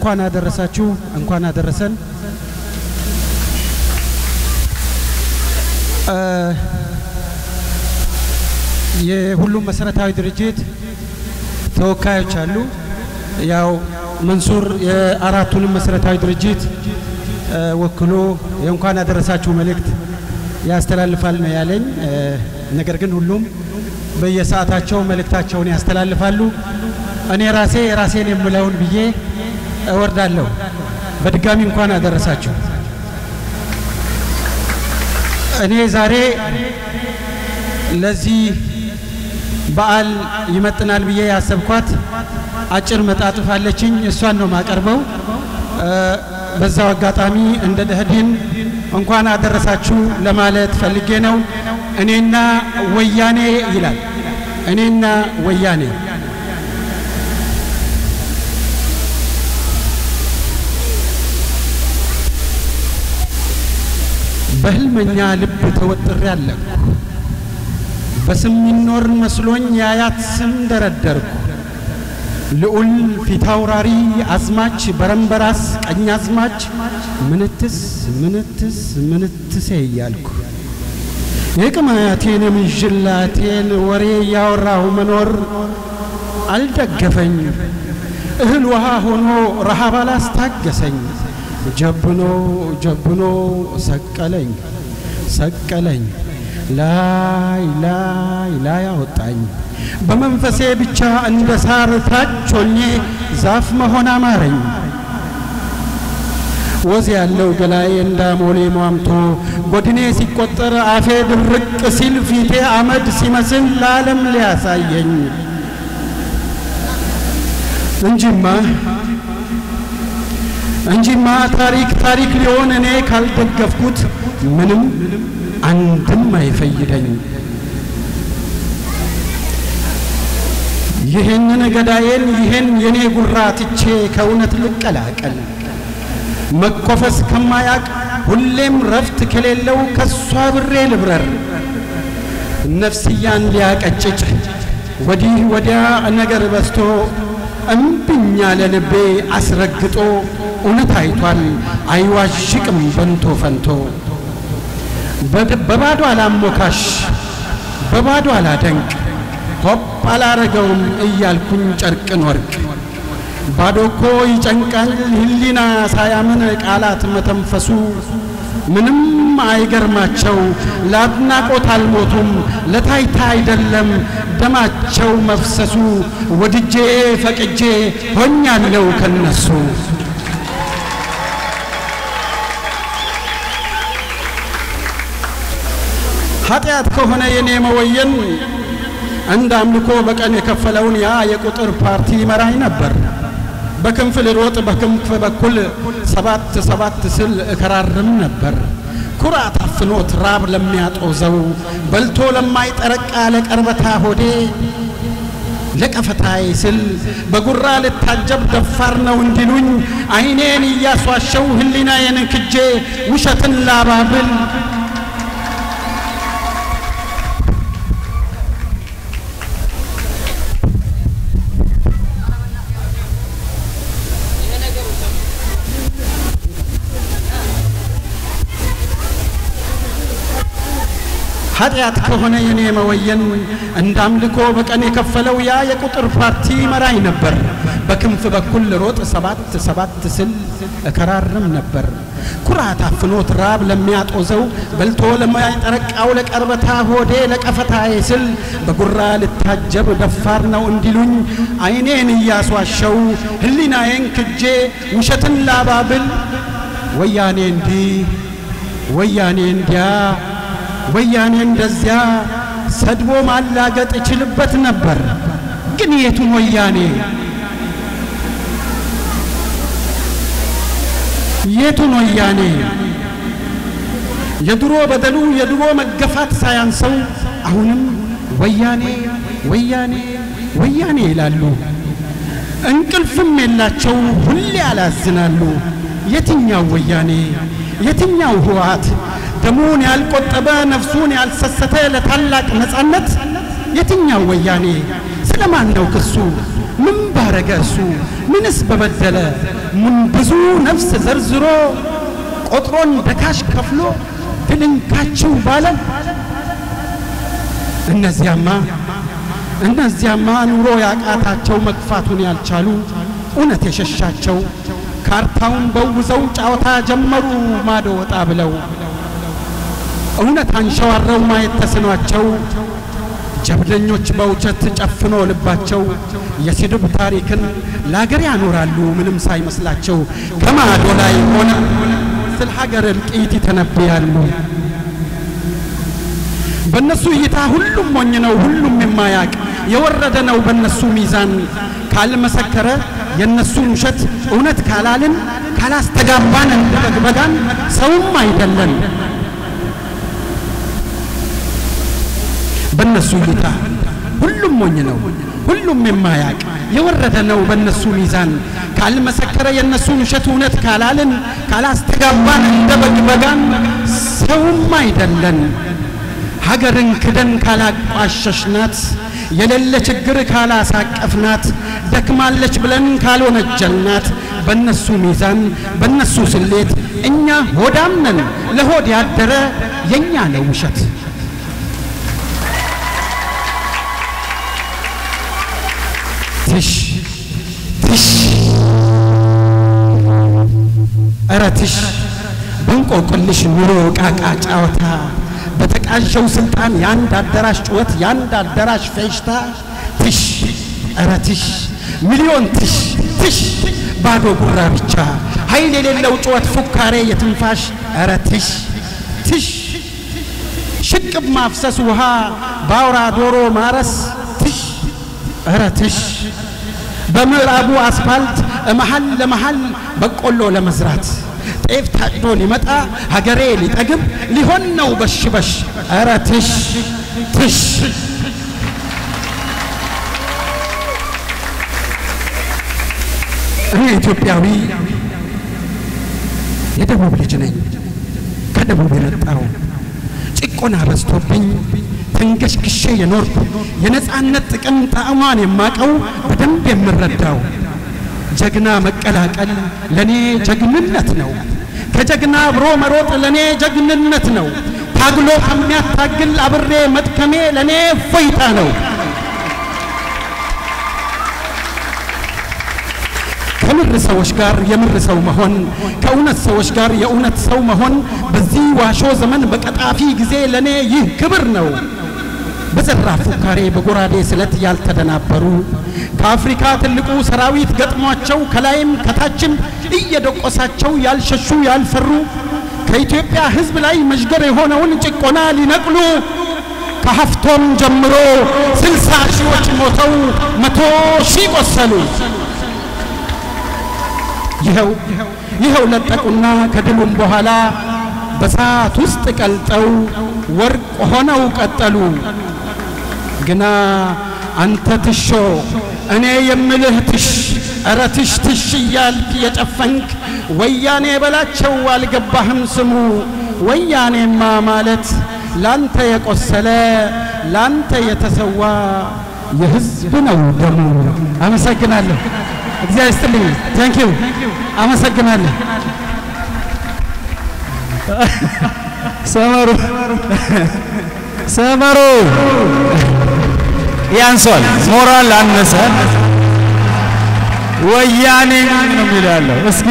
እንኳን አደረሳችሁ እንኳን አደረሰን የሁሉም መሰረታዊ ድርጅት ተወካዮች አሉ ያው መንሱር የአራቱንም መሰረታዊ ድርጅት ወክሎ የእንኳን አደረሳችሁ መልእክት ያስተላልፋል ነው ያለኝ ነገር ግን ሁሉም በየሰዓታቸው መልእክታቸውን ያስተላልፋሉ እኔ ራሴን የምለውን ብዬ እወርዳለሁ በድጋሚ እንኳን አደረሳችሁ እኔ ዛሬ ለዚህ በዓል ይመጥናል ብዬ ያሰብኳት አጭር መጣጥፍ አለችኝ እሷን ነው ማቀርበው በዛው አጋጣሚ እንደ ደህዲን እንኳን አደረሳችሁ ለማለት ፈልጌ ነው እኔና ወያኔ ይላል እኔና ወያኔ በህልመኛ ልብ ተወጥሬ ያለኩ በስም ይኖር መስሎኝ ያያት ስም ደረደርኩ ልዑል ፊታውራሪ አዝማች በረምበራስ ቀኛዝማች ምንትስ ያልኩ የቅማያቴን ምንጅላቴን ወሬ ያወራው መኖር አልደገፈኝ እህል ውሃ ሆኖ ረሃብ አላስታገሰኝ ጀብኖ ሰቀለኝ ላይ አወጣኝ በመንፈሴ ብቻ እንደ ሳር ታቾኜ ዛፍ መሆን አማረኝ ወዝ ያለው ገላይ እንዳሞሌ ሟምቶ ጎድኔ ሲቆጠር አፌ ድርቅ ሲል ፊቴ አመድ ሲመስል ለዓለም ሊያሳየኝ እንጂማ ታሪክ ሊሆን እኔ ካልደገፍኩት ምንም አንድም አይፈይደኝ ይሄንን ገዳዬን ይሄን የኔ ጉራ ትቼ ከእውነት ልቀላቀል መኮፈስ ከማያቅ ሁሌም ረፍት ከሌለው ከሷ ብሬ ልብረር ነፍስያን ሊያቀጭጭ ወዲህ ወዲያ ነገር በስቶ እምብኛ ለልቤ አስረግጦ እውነት አይቷል አይዋሽቅም በንቶ ፈንቶ በባዶ አላሞካሽ በባዶ አላደንቅ ሆፕ አላረገውም እያልኩኝ ጨርቅን ወርቅ ባዶኮ ይጨንቃል ህሊና ሳያምን ቃላት መተንፈሱ ምንም አይገርማቸው ላድናቆት አልሞቱም ለታይታ አይደለም ደማቸው መፍሰሱ ወድጄ ፈቅጄ ሆኛለው ከነሱ ኃጢአት ከሆነ የኔ መወየን እንደ አምልኮ በቀን የከፈለውን ያ የቁጥር ፓርቲ መራኝ ነበር በክንፍ ልሮጥ በክንፍ በኩል ሰባት ስል እከራርም ነበር ኩራት አፍኖት ራብ ለሚያጦዘው በልቶ ለማይጠረቃ ለቀርበታ ሆዴ ለቀፈታይ ስል በጉራ ልታጀብ ደፋር ነው እንዲሉኝ አይኔን እያስዋሸው ህሊናዬን ክጄ ውሸትን ላባብል ኃጢአት ከሆነ የኔ መወየን እንዳምልኮ በቀን የከፈለው ያ የቁጥር ፓርቲ መራኝ ነበር በክንፍ በኩል ሮጥ ሰባት ስል እከራርም ነበር ኩራት አፍኖት ራብ ለሚያጦዘው በልቶ ለማይጠረቃው ለቀርበታ ሆዴ ለቀፈታዬ ስል በጉራ ልታጀብ ደፋር ነው እንዲሉኝ አይኔን እያስዋሸው ህሊናዬን ክጄ ውሸትን ላባብል ወያኔ እንዲህ ወያኔ እንዲያ ወያኔ እንደዚያ ሰድቦ ማላገጥ ይችልበት ነበር ግን የቱን ወያኔ የድሮ በደሉ የድሮ መገፋት ሳያንሰው አሁንም ወያኔ ይላሉ እንቅልፍም የላቸው ሁሌ ያላዝናሉ የትኛው ወያኔ የትኛው ህዋት ደሙን ያልቆጠበ ነፍሱን ያልሰሰተ ለታላቅ ነጻነት የትኛው ወያኔ ስለማን ነው ክሱ ምን ባረገ እሱ ምንስ በበደለ ምን ብዙ ነፍስ ዘርዝሮ ቆጥሮን ደካሽ ከፍሎ ድልንካችሁ ባለ እነዚያማ ኑሮ ያቃታቸው መግፋቱን ያልቻሉ እውነት የሸሻቸው ካርታውን በውዘው ጫወታ ጀመሩ ማዶ ወጣ ብለው እውነት አንሸዋረው ማየት ተስኗቸው ጀብደኞች በውቸት ጨፍኖ ልባቸው የስድብ ታሪክን ለሀገር ያኖራሉ ምንም ሳይመስላቸው ከማዶ ላይ ሆነ ስለ ሀገር እልቂት ይተነብያሉ በእነሱ እይታ ሁሉም ሞኝ ነው ሁሉም የማያቅ የወረደ ነው በእነሱ ሚዛን ካልመሰከረ የነሱን ውሸት እውነት ካላልን ካላስተጋባን እንደበጋን ሰውም አይደለም በእነሱ እይታ ሁሉም ሞኝ ነው ሁሉም የማያቅ የወረደ ነው በእነሱ ሚዛን ካልመሰከረ የነሱን ውሸት እውነት ካላልን ካላስተጋባን እንደበጋን ሰውም አይደለም ሀገርን ክደን ካላቋሸሽናት የሌለ ችግር ካላሳቀፍናት ደክማለች ብለን ካልወነጀልናት በእነሱ ሚዛን በእነሱ ስሌት እኛ ሆዳም ነን ለሆድ ያደረ የኛ ነው ውሸት አራትሽ በንቆቅልሽ ኑሮ ቃቃ ጫወታ በተቃዠው ስልጣን ያንድ አዳራሽ ጩኸት ያንድ አዳራሽ ፈሽታ አራትሽ ሚሊዮን ትሽ ባዶ ጉራ ብቻ ኃይል የሌለው ጩኸት ፉካሬ የትንፋሽ አራትሽ ሽቅብ ማፍሰስ ውሃ ባውራ ዶሮ ማረስ አራትሽ በምዕራቡ አስፋልት መሐል ለመሐል በቆሎ ለመዝራት ጤፍ ታጭዶ ሊመጣ ሀገሬ ሊጠግብ ሊሆን ነው በሽበሽ አራትሽ እኔ ኢትዮጵያዊ የደቡብ ልጅ ነኝ ከደቡብ የመጣው ጭቆና በዝቶብኝ ተንገሽግሼ የኖርኩ የነጻነት ጥቅም ጣዕሟን የማቀው በደንብ የምረዳው ጀግና መቀላቀል ለኔ ጀግንነት ነው ከጀግና አብሮ መሮጥ ለኔ ጀግንነት ነው ታግሎ ከሚያታግል አብሬ መድከሜ ለኔ ፎይታ ነው ከምር ሰዎች ጋር የምር ሰው መሆን ከእውነት ሰዎች ጋር የእውነት ሰው መሆን በዚህ ዋሾ ዘመን በቀጣፊ ጊዜ ለኔ ይህ ክብር ነው በዘራፍ ፉካሬ በጎራዴ ስለት ያልተደናበሩ ከአፍሪካ ትልቁ ሰራዊት ገጥሟቸው ከላይም ከታችም እየደቆሳቸው ያልሸሹ ያልፈሩ ከኢትዮጵያ ሕዝብ ላይ መሽገር የሆነውን ጭቆና ሊነቅሉ ከሀፍቶም ጀምሮ 60 ሺዎች ሞተው 100 ሺህ ቆሰሉ ይኸው ለጠቁና ከድሉም በኋላ በሳት ውስጥ ቀልጠው ወርቅ ሆነው ቀጠሉ ግና አንተ ትሾ እኔ የምልህ ትሽ ያልክ የጨፈንክ ወያኔ በላቸው አልገባህም ስሙ ወያኔማ ማለት ላንተ የቆሰለ ላንተ የተሰዋ የሕዝብ ነው ደሙ አመሰግናለሁ እግዚአብሔር ይስጥልኝ ታንክ ዩ አመሰግናለሁ ሰመሩ ያንሷል ሞራል አነሰ ወያኔ ነው የሚላለው እስኪ